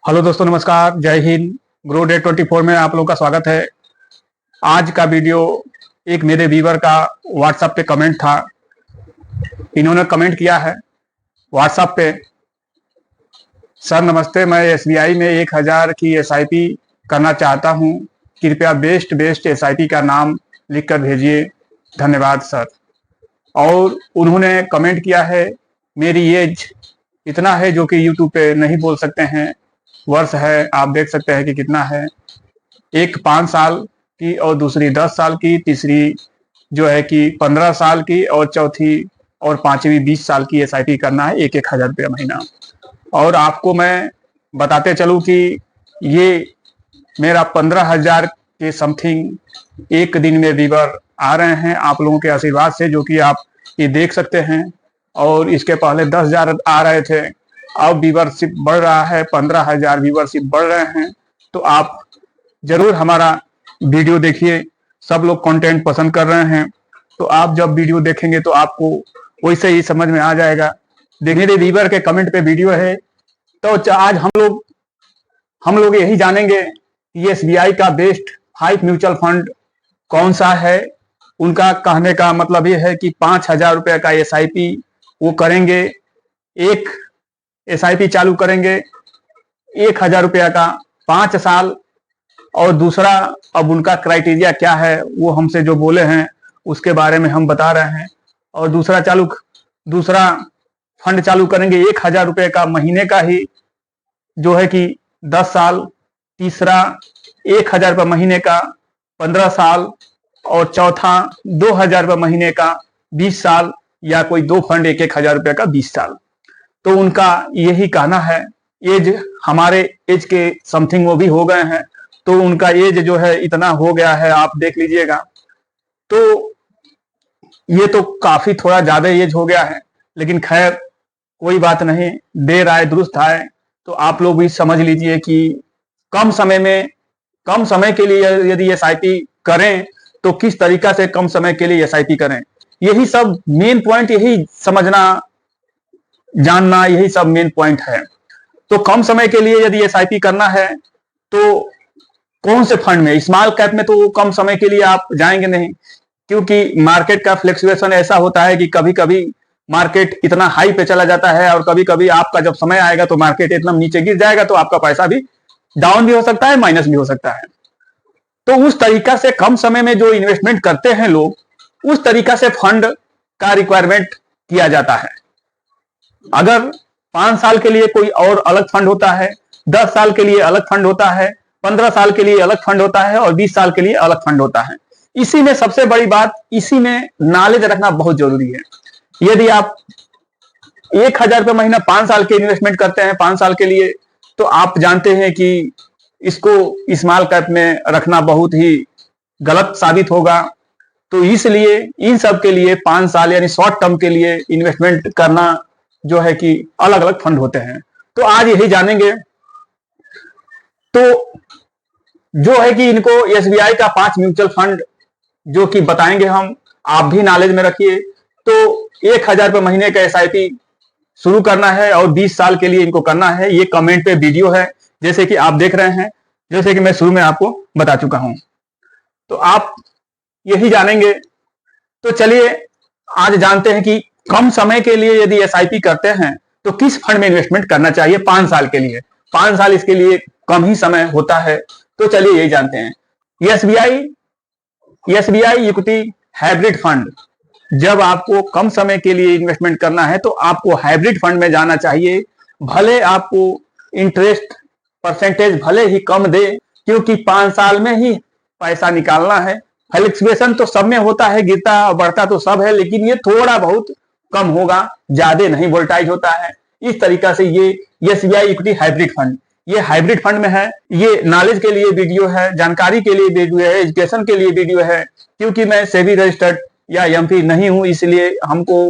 Hello दोस्तों, नमस्कार, जय हिंद। ग्रो डे 24 में आप लोगों का स्वागत है। आज का वीडियो एक मेरे व्यूवर का व्हाट्सएप पे कमेंट था। इन्होंने कमेंट किया है व्हाट्सएप पे, सर नमस्ते, मैं एसबीआई में 1000 की एसआईपी करना चाहता हूं। कृपया बेस्ट एसआईपी का नाम लिखकर भेजिए, धन्यवाद सर। और उन्होंने कमेंट किया है, मेरी एज इतना है जो कि यूट्यूब पे नहीं बोल सकते हैं, वर्ष है आप देख सकते हैं कि कितना है। एक 5 साल की और दूसरी 10 साल की, तीसरी जो है कि 15 साल की और चौथी और पांचवी 20 साल की एसआईपी करना है, 1,000 रुपया महीना। और आपको मैं बताते चलूं कि ये मेरा 15,000 के समथिंग एक दिन में व्यूवर आ रहे हैं आप लोगों के आशीर्वाद से, जो कि आप ये देख सकते हैं। और इसके पहले 10,000 आ रहे थे, अब व्यूवरशिप बढ़ रहा है, 15,000 व्यूवरशिप बढ़ रहे हैं। तो आप जरूर हमारा वीडियो देखिए, सब लोग कंटेंट पसंद कर रहे हैं। तो आप जब वीडियो देखेंगे तो आपको वैसे ही समझ में आ जाएगा। मेरे व्यूवर के कमेंट पे वीडियो है, तो आज हम लोग यही जानेंगे कि एसबीआई का बेस्ट 5 म्यूचुअल फंड कौन सा है। उनका कहने का मतलब ये है कि 5,000 रुपये का एसआईपी वो करेंगे, एक एसआईपी चालू करेंगे 1,000 रुपया का 5 साल। और दूसरा, अब उनका क्राइटेरिया क्या है वो हमसे जो बोले हैं उसके बारे में हम बता रहे हैं। और दूसरा फंड चालू करेंगे 1,000 रुपये का महीने का ही, जो है कि 10 साल। तीसरा 1,000 रुपये महीने का 15 साल। और चौथा 2,000 रुपये महीने का 20 साल, या कोई दो फंड 1,000 रुपये का 20 साल। तो उनका यही कहना है। एज हमारे एज के समथिंग वो भी हो गए हैं, तो उनका एज जो है इतना हो गया है, आप देख लीजिएगा। तो ये तो काफी थोड़ा ज्यादा एज हो गया है, लेकिन खैर कोई बात नहीं, देर आए दुरुस्त आए। तो आप लोग भी समझ लीजिए कि कम समय के लिए यदि एसआईपी करें तो किस तरीका से कम समय के लिए एसआईपी करें, यही सब मेन पॉइंट, यही समझना जानना, यही सब मेन पॉइंट है। तो कम समय के लिए यदि एसआईपी करना है तो कौन से फंड में, स्मॉल कैप में तो कम समय के लिए आप जाएंगे नहीं, क्योंकि मार्केट का फ्लक्चुएशन ऐसा होता है कि कभी कभी मार्केट इतना हाई पे चला जाता है, और कभी कभी आपका जब समय आएगा तो मार्केट इतना नीचे गिर जाएगा, तो आपका पैसा भी डाउन भी हो सकता है, माइनस भी हो सकता है। तो उस तरीका से कम समय में जो इन्वेस्टमेंट करते हैं लोग, उस तरीका से फंड का रिक्वायरमेंट किया जाता है। अगर 5 साल के लिए कोई और अलग फंड होता है, 10 साल के लिए अलग फंड होता है, 15 साल के लिए अलग फंड होता है, और 20 साल के लिए अलग फंड होता है। इसी में सबसे बड़ी बात, इसी में नॉलेज रखना बहुत जरूरी है। यदि आप 1,000 रुपये महीना 5 साल के इन्वेस्टमेंट करते हैं 5 साल के लिए, तो आप जानते हैं कि इसको स्मॉल कैप में रखना बहुत ही गलत साबित होगा। तो इसलिए इन सब के लिए 5 साल यानी शॉर्ट टर्म के लिए इन्वेस्टमेंट करना जो है कि अलग अलग फंड होते हैं। तो आज यही जानेंगे। तो जो है कि इनको एसबीआई का 5 म्यूचुअल फंड जो कि बताएंगे हम, आप भी नॉलेज में रखिए। तो 1,000 रुपये महीने का एसआईपी शुरू करना है और 20 साल के लिए इनको करना है। ये कमेंट पे वीडियो है, जैसे कि आप देख रहे हैं, जैसे कि मैं शुरू में आपको बता चुका हूं। तो आप यही जानेंगे। तो चलिए आज जानते हैं कि कम समय के लिए यदि एसआईपी करते हैं तो किस फंड में इन्वेस्टमेंट करना चाहिए 5 साल के लिए। 5 साल इसके लिए कम ही समय होता है। तो चलिए यही जानते हैं। एसबीआई इक्विटी हाइब्रिड फंड, जब आपको कम समय के लिए इन्वेस्टमेंट करना है तो आपको हाइब्रिड फंड में जाना चाहिए। भले आपको इंटरेस्ट परसेंटेज भले ही कम दे, क्योंकि 5 साल में ही पैसा निकालना है। फ्लक्चुएशन तो सब में होता है, गिरता और बढ़ता तो सब है, लेकिन ये थोड़ा बहुत कम होगा, ज्यादा नहीं वोल्टाइज होता है। इस तरीका से ये एसबीआई इक्विटी हाइब्रिड फंड, ये हाइब्रिड फंड में है। ये नॉलेज के लिए वीडियो है, जानकारी के लिए वीडियो है, एजुकेशन के लिए वीडियो है। क्योंकि मैं सेबी रजिस्टर्ड या एमपी नहीं हूं, इसलिए हमको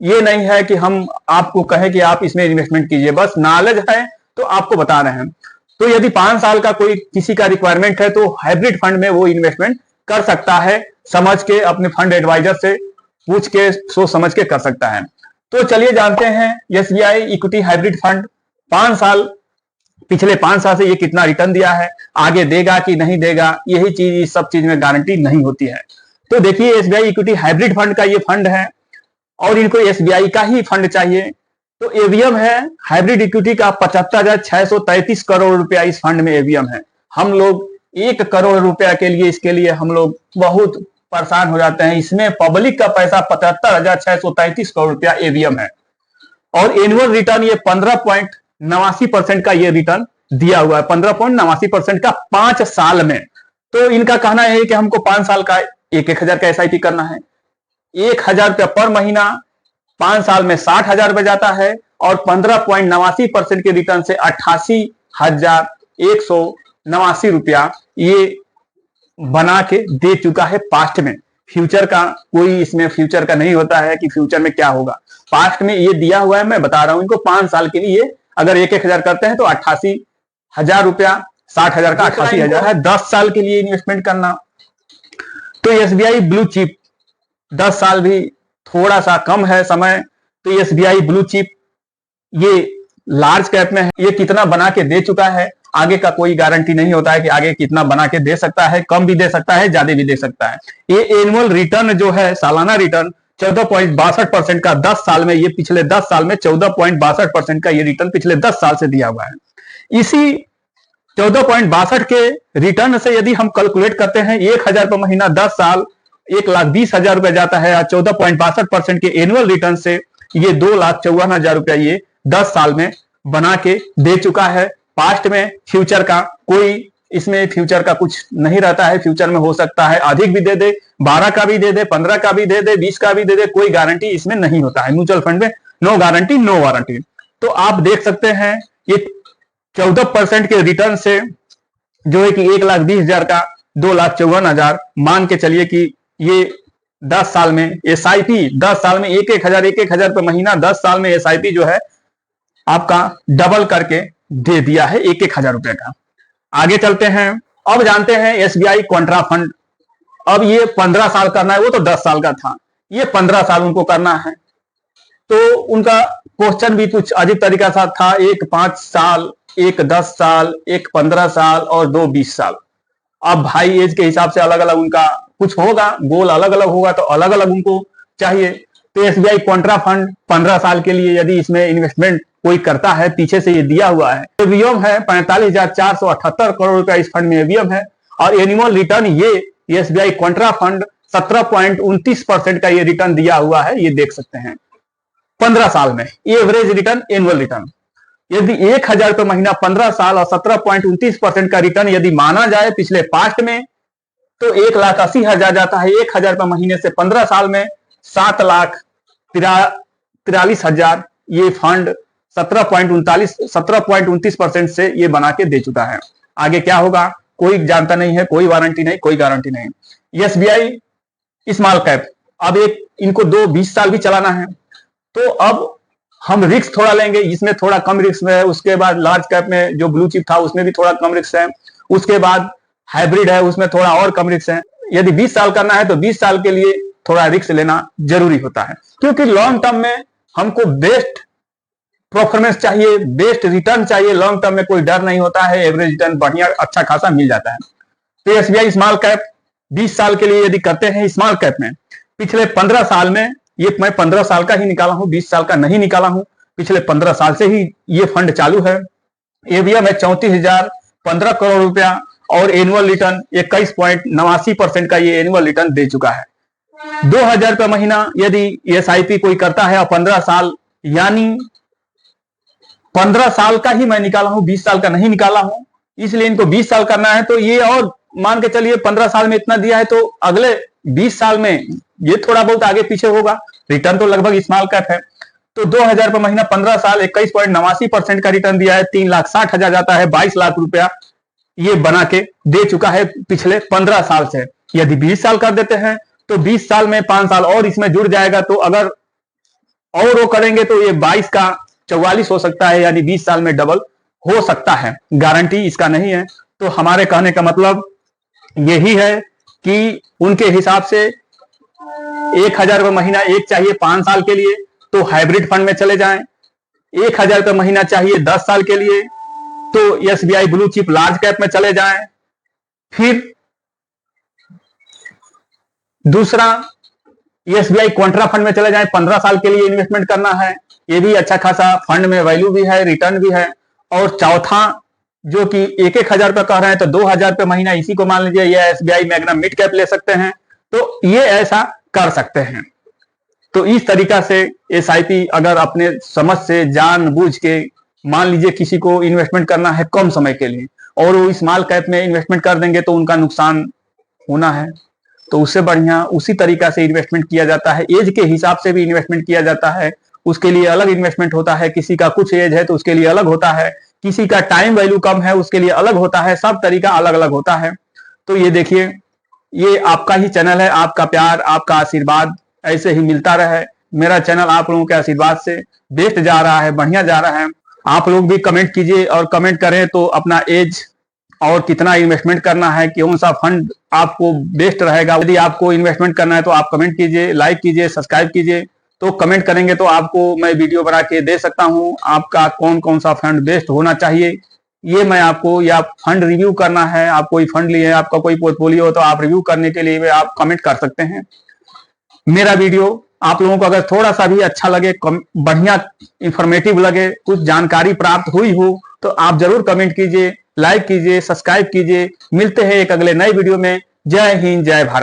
ये नहीं है कि हम आपको कहें कि आप इसमें इन्वेस्टमेंट कीजिए, बस नॉलेज है तो आपको बता रहे हैं। तो यदि 5 साल का कोई किसी का रिक्वायरमेंट है तो हाइब्रिड फंड में वो इन्वेस्टमेंट कर सकता है, समझ के अपने फंड एडवाइजर से पूछ के सोच समझ के कर सकता है। तो चलिए जानते हैं एसबीआई इक्विटी हाइब्रिड फंड 5 साल पिछले 5 साल से ये कितना रिटर्न दिया है, आगे देगा कि नहीं देगा, यही चीज, इस सब चीज में गारंटी नहीं होती है। तो देखिए एसबीआई इक्विटी हाइब्रिड फंड का ये फंड है और इनको एसबीआई का ही फंड चाहिए। तो एवीएम है हाइब्रिड इक्विटी का 75,633 करोड़ रुपया इस फंड में एवीएम है। हम लोग 1 करोड़ रुपया के लिए, इसके लिए हम लोग बहुत परेशान हो जाते हैं। इसमें पब्लिक का पैसा 75,633 करोड़ रुपया एवीएम है और एनुअल रिटर्न ये 15.89% का ये रिटर्न दिया हुआ है, 15.89% का 5 साल में। तो इनका कहना है कि हमको 5 साल का 1,000 का एसआईपी करना है, 1,000 रुपया पर महीना, 5 साल में 60,000 रुपये जाता है और 15.89% के रिटर्न से 88,189 रुपया ये बना के दे चुका है पास्ट में। फ्यूचर का कोई इसमें फ्यूचर का नहीं होता है कि फ्यूचर में क्या होगा, पास्ट में ये दिया हुआ है। मैं बता रहा हूं इनको 5 साल के लिए अगर 1,000 करते हैं तो 88,000 रुपया, 60,000 का 88,000 है। 10 साल के लिए इन्वेस्टमेंट करना तो एसबीआई ब्लू चिप 10 साल भी थोड़ा सा कम है समय। तो एसबीआई ब्लू चिप ये लार्ज कैप में है, ये कितना बना के दे चुका है, आगे का कोई गारंटी नहीं होता है कि आगे कितना बना के दे सकता है, कम भी दे सकता है, ज्यादा भी दे सकता है। ये एनुअल रिटर्न जो है, सालाना रिटर्न 14.62% का 10 साल में, ये पिछले 10 साल में 14.62% का ये रिटर्न पिछले 10 साल से दिया हुआ है। इसी 14.62 के रिटर्न से यदि हम कैलकुलेट करते हैं 1,000 पर महीना 10 साल 1,20,000 रुपया जाता है, 14.62% के एनुअल रिटर्न से ये 2,54,000 रुपया ये 10 साल में बना के दे चुका है। पास्ट में फ्यूचर का कोई, इसमें फ्यूचर का कुछ नहीं रहता है। फ्यूचर में हो सकता है अधिक भी दे दे, 12 का भी दे दे, 15 का भी दे दे, 20 का भी दे दे, कोई गारंटी इसमें नहीं होता है। म्यूचुअल फंड में नो गारंटी नो वारंटी। तो आप देख सकते हैं ये 14% के रिटर्न से जो है कि 1,20,000 का 2,54,000 मान के चलिए कि ये 10 साल में एसआईपी 10 साल में 1,000 पर महीना 10 साल में एसआईपी जो है आपका डबल करके दे दिया है 1,000 रुपए का। आगे चलते हैं, अब जानते हैं एसबीआई कॉन्ट्रा फंड। अब ये 15 साल करना है, वो तो 10 साल का था, ये 15 साल उनको करना है। तो उनका क्वेश्चन भी कुछ अजीब तरीका सा था, एक 5 साल, एक 10 साल, एक 15 साल और 2 20 साल। अब भाई एज के हिसाब से अलग अलग उनका कुछ होगा, गोल अलग अलग होगा, तो अलग अलग उनको चाहिए। तो एसबीआई कॉन्ट्रा फंड 15 साल के लिए यदि इसमें इन्वेस्टमेंट कोई करता है, पीछे से ये दिया हुआ है, एवीएम है 45,478 करोड़ रुपया इस फंड में एवीएम है और एनुअल रिटर्न ये एसबीआई कॉन्ट्रा फंड 17.29% का ये रिटर्न दिया हुआ है। ये देख सकते हैं 15 साल में एवरेज रिटर्न, एनुअल रिटर्न यदि 1,000 रुपये महीना 15 साल और 17.29% का रिटर्न यदि माना जाए पिछले पास्ट में, तो 1,80,000 जाता है 1,000 रुपये महीने से 15 साल में 7,43,000 ये फंड 17.29% से ये बना के दे चुका है। आगे क्या होगा कोई जानता नहीं है, कोई वारंटी नहीं, कोई गारंटी नहीं। एसबीआई स्मॉल कैप, अब एक इनको 20 साल भी चलाना है, तो अब हम रिस्क थोड़ा लेंगे, इसमें थोड़ा कम रिस्क में है। उसके बाद लार्ज कैप में जो ब्लू चिप था उसमें भी थोड़ा कम रिस्क है। उसके बाद हाइब्रिड है, उसमें थोड़ा और कम रिस्क है। यदि 20 साल करना है तो 20 साल के लिए थोड़ा रिस्क लेना जरूरी होता है, क्योंकि लॉन्ग टर्म में हमको बेस्ट परफॉर्मेंस चाहिए, बेस्ट रिटर्न चाहिए। लॉन्ग टर्म में कोई डर नहीं होता है, एवरेज रिटर्न बढ़िया अच्छा खासा मिल जाता है। तो एसबीआई स्मॉल कैप 20 साल के लिए यदि करते हैं स्मॉल कैप में, पिछले 15 साल में, ये मैं 15 साल का ही निकाला हूं, 20 साल का नहीं निकाला हूं, पिछले 15 साल से ही ये फंड चालू है। एवीएम है 34,015 करोड़ रुपया और एनुअल रिटर्न 21.89% का ये एनुअल रिटर्न दे चुका है। 2,000 रुपये महीना यदि एसआईपी कोई करता है और 15 साल, यानी 15 साल का ही मैं निकाला हूं, 20 साल का नहीं निकाला हूं, इसलिए इनको 20 साल करना है। तो ये और मान के चलिए 15 साल में इतना दिया है, तो अगले 20 साल में ये थोड़ा बहुत आगे पीछे होगा। रिटर्न तो लगभग स्मॉल कैप है। तो 2,000 रुपये महीना 15 साल 21.89% का रिटर्न दिया है, 3,60,000 जाता है, 22 लाख रुपया ये बना के दे चुका है पिछले 15 साल से। यदि 20 साल कर देते हैं तो 20 साल में 5 साल और इसमें जुड़ जाएगा, तो अगर और वो करेंगे तो ये 22 का 44 हो सकता है, यानी 20 साल में डबल हो सकता है। गारंटी इसका नहीं है। तो हमारे कहने का मतलब यही है कि उनके हिसाब से 1,000 रुपये महीना एक चाहिए 5 साल के लिए, तो हाइब्रिड फंड में चले जाएं। 1,000 रुपये महीना चाहिए 10 साल के लिए, तो SBI blue chip large cap में चले जाएं। फिर दूसरा, एसबीआई कॉन्ट्रा फंड में चले जाएं, 15 साल के लिए इन्वेस्टमेंट करना है, ये भी अच्छा खासा फंड में वैल्यू भी है, रिटर्न भी है। और चौथा, जो कि 1,000 रुपए कह रहे हैं तो 2,000 रुपए महीना इसी को मान लीजिए, या एसबीआई मैग्ना मिड कैप ले सकते हैं, तो ये ऐसा कर सकते हैं। तो इस तरीका से एसआईपी अगर अपने समझ से जानबूझ के मान लीजिए किसी को इन्वेस्टमेंट करना है कम समय के लिए और वो स्मॉल कैप में इन्वेस्टमेंट कर देंगे तो उनका नुकसान होना है, तो उससे बढ़िया उसी तरीका से इन्वेस्टमेंट किया जाता है। एज के हिसाब से भी इन्वेस्टमेंट किया जाता है, उसके लिए अलग इन्वेस्टमेंट होता है। किसी का कुछ एज है तो उसके लिए अलग होता है, किसी का टाइम वैल्यू कम है उसके लिए अलग होता है, सब तरीका अलग अलग होता है। तो ये देखिए, ये आपका ही चैनल है, आपका प्यार आपका आशीर्वाद ऐसे ही मिलता रहे। मेरा चैनल आप लोगों के आशीर्वाद से बेस्ट जा रहा है, बढ़िया जा रहा है। आप लोग भी कमेंट कीजिए और कमेंट करें तो अपना एज और कितना इन्वेस्टमेंट करना है, कौन सा फंड आपको बेस्ट रहेगा। यदि आपको इन्वेस्टमेंट करना है तो आप कमेंट कीजिए, लाइक कीजिए, सब्सक्राइब कीजिए। तो कमेंट करेंगे तो आपको मैं वीडियो बना के दे सकता हूं, आपका कौन कौन सा फंड बेस्ट होना चाहिए ये मैं आपको, या फंड रिव्यू करना है, आप कोई फंड लिए, आपका कोई पोर्टफोलियो हो तो आप रिव्यू करने के लिए आप कमेंट कर सकते हैं। मेरा वीडियो आप लोगों को अगर थोड़ा सा भी अच्छा लगे, बढ़िया इंफॉर्मेटिव लगे, कुछ जानकारी प्राप्त हुई हो तो आप जरूर कमेंट कीजिए, लाइक कीजिए, सब्सक्राइब कीजिए। मिलते हैं एक अगले नए वीडियो में। जय हिंद, जय भारत।